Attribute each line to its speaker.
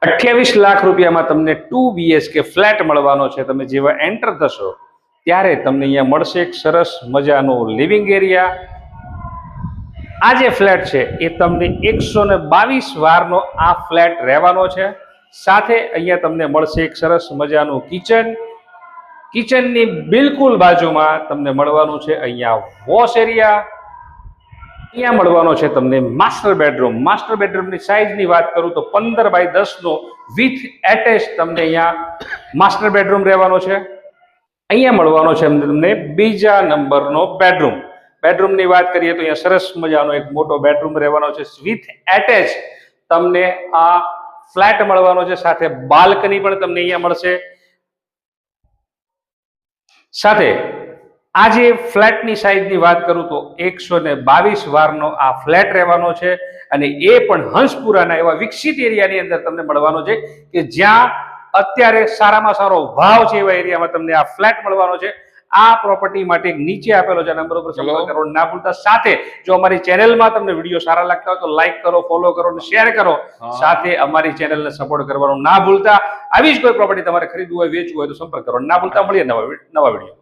Speaker 1: 28 લાખ રૂપિયામાં તમને 2 BHK flat મળવાનો છે। તમે જેવા એન્ટર થશો ત્યારે તમને અહીંયા મળશે એક સરસ મજાનો લિવિંગ એરિયા। આ જે ફ્લેટ છે એ તમને 122 વારનો આ ફ્લેટ રહેવાનો છે। સાથે અહીંયા તમને મળશે એક સરસ મજાનું કિચન। કિચનની બિલકુલ બાજુમાં તમને મળવાનું છે અહીંયા વોશ એરિયા। અહીંયા મળવાનો છે તમને માસ્ટર બેડરૂમ। માસ્ટર બેડરૂમની સાઇઝની વાત કરું તો 15 બાય 10 નો વિથ એટેચ તમને અહીંયા માસ્ટર બેડરૂમ રહેવાનો છે। અહીંયા મળવાનો છે તમને બીજા નંબરનો બેડરૂમ। બેડરૂમની વાત કરીએ તો અહીંયા સરસ મજાનો એક મોટો બેડરૂમ રહેવાનો છે વિથ એટેચ તમને આ ફ્લેટ મળવાનો છે। સાથે બાલ્કની પણ તમને અહીંયા મળશે। સાથે આ જે ફ્લેટની સાઇઝની વાત કરું તો 122 વારનો આ ફ્લેટ રહેવાનો છે અને એ પણ હંસપુરાના એવા વિકસિત એરિયાની અંદર તમને મળવાનો છે કે જ્યાં અત્યારે સારામાં સારો ભાવ છે એવા એરિયામાં તમને આ ફ્લેટ મળવાનો છે। આ પ્રોપર્ટી માટે નીચે આપેલો છે નંબર ઉપર સંપર્ક કરો ના ભૂલતા। સાથે જો અમારી ચેનલમાં તમને વિડીયો સારા લાગતા હોય તો લાઈક કરો, ફોલો કરો અને શેર કરો। સાથે અમારી ચેનલને સપોર્ટ કરવાનું ના ભૂલતા। આવી જ કોઈ પ્રોપર્ટી તમારે ખરીદવું હોય, વેચવું હોય તો સંપર્ક કરો ના ભૂલતા। મળીએ નવા વિડીયો।